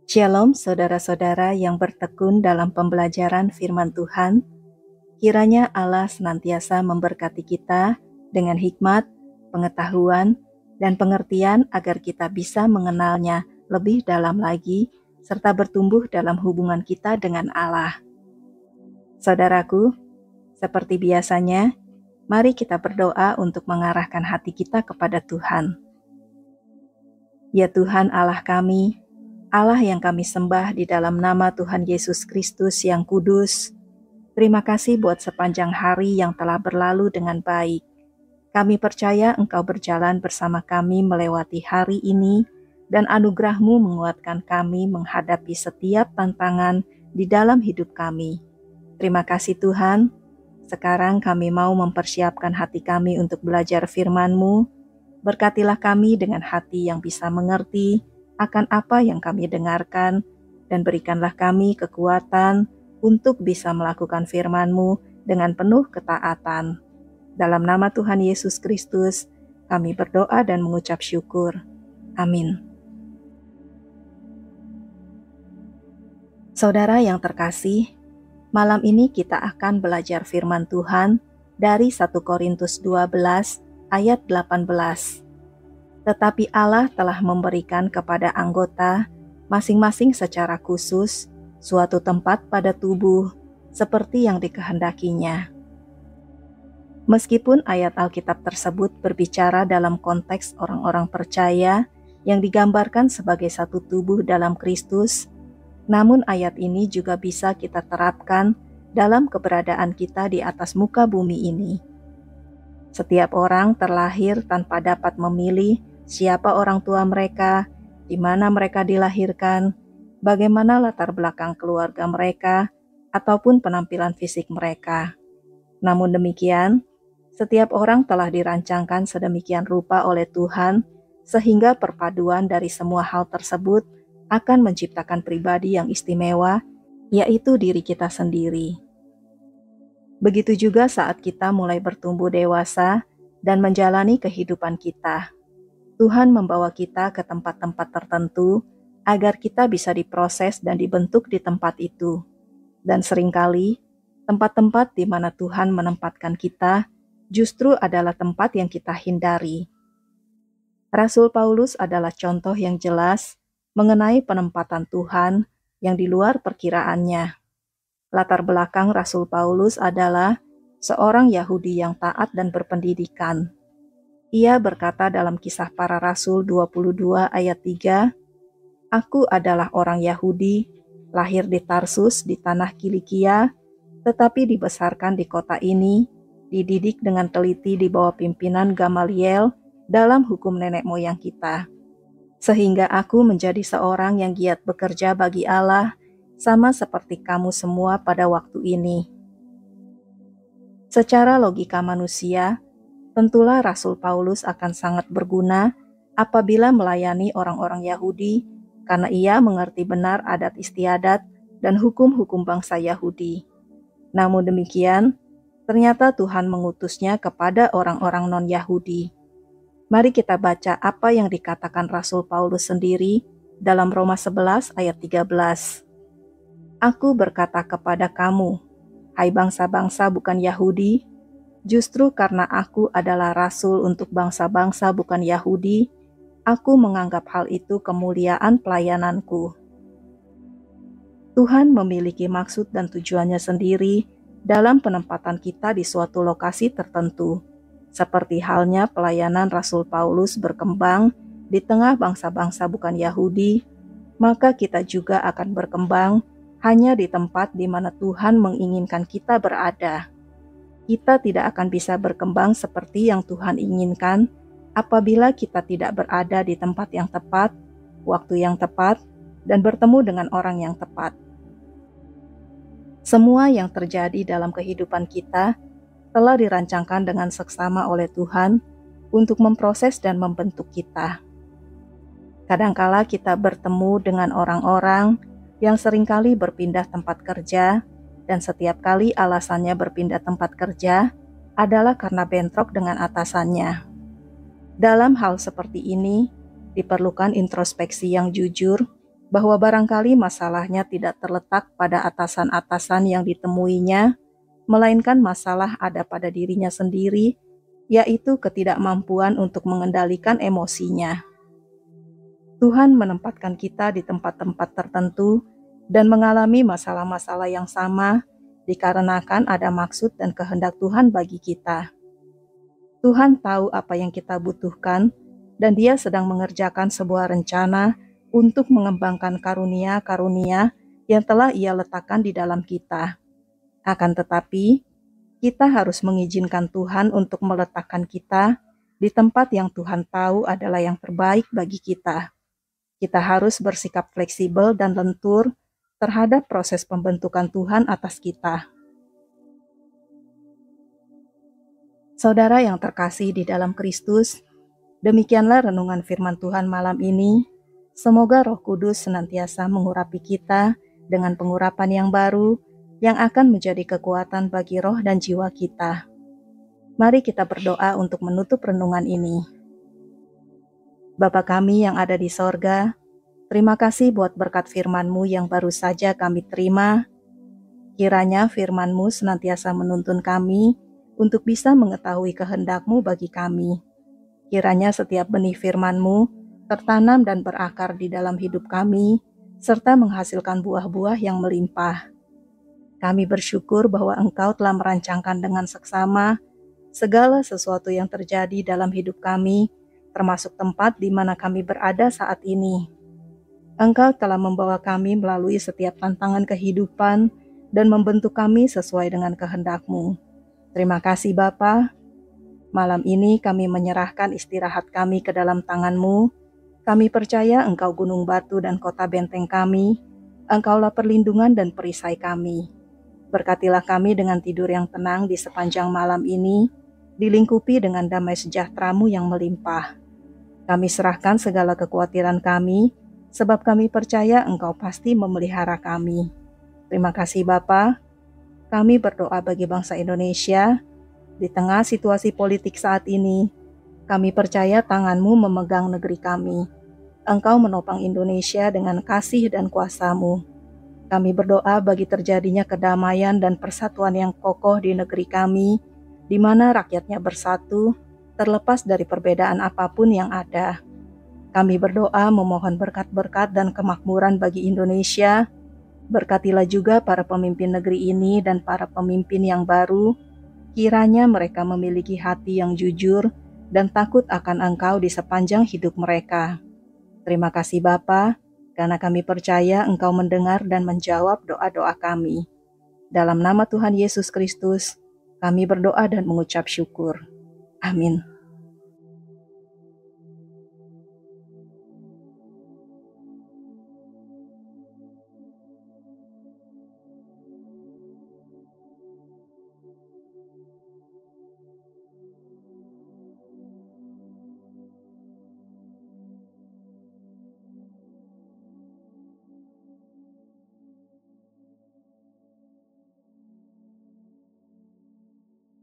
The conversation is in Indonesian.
Shalom saudara-saudara yang bertekun dalam pembelajaran firman Tuhan. Kiranya Allah senantiasa memberkati kita dengan hikmat, pengetahuan, dan pengertian agar kita bisa mengenalnya lebih dalam lagi serta bertumbuh dalam hubungan kita dengan Allah. Saudaraku, seperti biasanya, mari kita berdoa untuk mengarahkan hati kita kepada Tuhan. Ya Tuhan Allah kami, Allah yang kami sembah di dalam nama Tuhan Yesus Kristus yang kudus, terima kasih buat sepanjang hari yang telah berlalu dengan baik. Kami percaya Engkau berjalan bersama kami melewati hari ini, dan anugerah-Mu menguatkan kami menghadapi setiap tantangan di dalam hidup kami. Terima kasih Tuhan. Sekarang kami mau mempersiapkan hati kami untuk belajar firman-Mu. Berkatilah kami dengan hati yang bisa mengerti akan apa yang kami dengarkan, dan berikanlah kami kekuatan untuk bisa melakukan firman-Mu dengan penuh ketaatan. Dalam nama Tuhan Yesus Kristus, kami berdoa dan mengucap syukur. Amin. Saudara yang terkasih, malam ini kita akan belajar firman Tuhan dari 1 Korintus 12 ayat 18. Tetapi Allah telah memberikan kepada anggota masing-masing secara khusus suatu tempat pada tubuh seperti yang dikehendakinya. Meskipun ayat Alkitab tersebut berbicara dalam konteks orang-orang percaya yang digambarkan sebagai satu tubuh dalam Kristus, namun ayat ini juga bisa kita terapkan dalam keberadaan kita di atas muka bumi ini. Setiap orang terlahir tanpa dapat memilih siapa orang tua mereka, di mana mereka dilahirkan, bagaimana latar belakang keluarga mereka, ataupun penampilan fisik mereka. Namun demikian, setiap orang telah dirancangkan sedemikian rupa oleh Tuhan, sehingga perpaduan dari semua hal tersebut akan menciptakan pribadi yang istimewa, yaitu diri kita sendiri. Begitu juga saat kita mulai bertumbuh dewasa dan menjalani kehidupan kita. Tuhan membawa kita ke tempat-tempat tertentu agar kita bisa diproses dan dibentuk di tempat itu. Dan seringkali, tempat-tempat di mana Tuhan menempatkan kita justru adalah tempat yang kita hindari. Rasul Paulus adalah contoh yang jelas mengenai penempatan Tuhan yang di luar perkiraannya. Latar belakang Rasul Paulus adalah seorang Yahudi yang taat dan berpendidikan. Ia berkata dalam Kisah Para Rasul 22 ayat 3, "Aku adalah orang Yahudi, lahir di Tarsus di tanah Kilikia, tetapi dibesarkan di kota ini, dididik dengan teliti di bawah pimpinan Gamaliel dalam hukum nenek moyang kita. Sehingga aku menjadi seorang yang giat bekerja bagi Allah, sama seperti kamu semua pada waktu ini." Secara logika manusia, tentulah Rasul Paulus akan sangat berguna apabila melayani orang-orang Yahudi karena ia mengerti benar adat istiadat dan hukum-hukum bangsa Yahudi. Namun demikian, ternyata Tuhan mengutusnya kepada orang-orang non-Yahudi. Mari kita baca apa yang dikatakan Rasul Paulus sendiri dalam Roma 11 ayat 13. "Aku berkata kepada kamu, hai bangsa-bangsa bukan Yahudi, justru karena aku adalah rasul untuk bangsa-bangsa bukan Yahudi, aku menganggap hal itu kemuliaan pelayananku." Tuhan memiliki maksud dan tujuannya sendiri dalam penempatan kita di suatu lokasi tertentu, seperti halnya pelayanan Rasul Paulus berkembang di tengah bangsa-bangsa bukan Yahudi, maka kita juga akan berkembang hanya di tempat di mana Tuhan menginginkan kita berada. Kita tidak akan bisa berkembang seperti yang Tuhan inginkan apabila kita tidak berada di tempat yang tepat, waktu yang tepat, dan bertemu dengan orang yang tepat. Semua yang terjadi dalam kehidupan kita telah dirancangkan dengan seksama oleh Tuhan untuk memproses dan membentuk kita. Kadangkala kita bertemu dengan orang-orang yang seringkali berpindah tempat kerja, dan setiap kali alasannya berpindah tempat kerja adalah karena bentrok dengan atasannya. Dalam hal seperti ini, diperlukan introspeksi yang jujur bahwa barangkali masalahnya tidak terletak pada atasan-atasan yang ditemuinya, melainkan masalah ada pada dirinya sendiri, yaitu ketidakmampuan untuk mengendalikan emosinya. Tuhan menempatkan kita di tempat-tempat tertentu dan mengalami masalah-masalah yang sama dikarenakan ada maksud dan kehendak Tuhan bagi kita. Tuhan tahu apa yang kita butuhkan, dan Dia sedang mengerjakan sebuah rencana untuk mengembangkan karunia-karunia yang telah Ia letakkan di dalam kita. Akan tetapi, kita harus mengizinkan Tuhan untuk meletakkan kita di tempat yang Tuhan tahu adalah yang terbaik bagi kita. Kita harus bersikap fleksibel dan lentur terhadap proses pembentukan Tuhan atas kita. Saudara yang terkasih di dalam Kristus, demikianlah renungan firman Tuhan malam ini. Semoga Roh Kudus senantiasa mengurapi kita dengan pengurapan yang baru yang akan menjadi kekuatan bagi roh dan jiwa kita. Mari kita berdoa untuk menutup renungan ini. Bapa kami yang ada di sorga, terima kasih buat berkat firman-Mu yang baru saja kami terima. Kiranya firman-Mu senantiasa menuntun kami untuk bisa mengetahui kehendak-Mu bagi kami. Kiranya setiap benih firman-Mu tertanam dan berakar di dalam hidup kami, serta menghasilkan buah-buah yang melimpah. Kami bersyukur bahwa Engkau telah merancangkan dengan seksama segala sesuatu yang terjadi dalam hidup kami, termasuk tempat di mana kami berada saat ini. Engkau telah membawa kami melalui setiap tantangan kehidupan dan membentuk kami sesuai dengan kehendak-Mu. Terima kasih Bapa. Malam ini kami menyerahkan istirahat kami ke dalam tangan-Mu. Kami percaya Engkau gunung batu dan kota benteng kami. Engkaulah perlindungan dan perisai kami. Berkatilah kami dengan tidur yang tenang di sepanjang malam ini, dilingkupi dengan damai sejahtera-Mu yang melimpah. Kami serahkan segala kekhawatiran kami, sebab kami percaya Engkau pasti memelihara kami. Terima kasih Bapa. Kami berdoa bagi bangsa Indonesia. Di tengah situasi politik saat ini, kami percaya tangan-Mu memegang negeri kami. Engkau menopang Indonesia dengan kasih dan kuasa-Mu. Kami berdoa bagi terjadinya kedamaian dan persatuan yang kokoh di negeri kami, di mana rakyatnya bersatu, terlepas dari perbedaan apapun yang ada. Kami berdoa memohon berkat-berkat dan kemakmuran bagi Indonesia. Berkatilah juga para pemimpin negeri ini dan para pemimpin yang baru. Kiranya mereka memiliki hati yang jujur dan takut akan Engkau di sepanjang hidup mereka. Terima kasih Bapa, karena kami percaya Engkau mendengar dan menjawab doa-doa kami. Dalam nama Tuhan Yesus Kristus, kami berdoa dan mengucap syukur. Amin.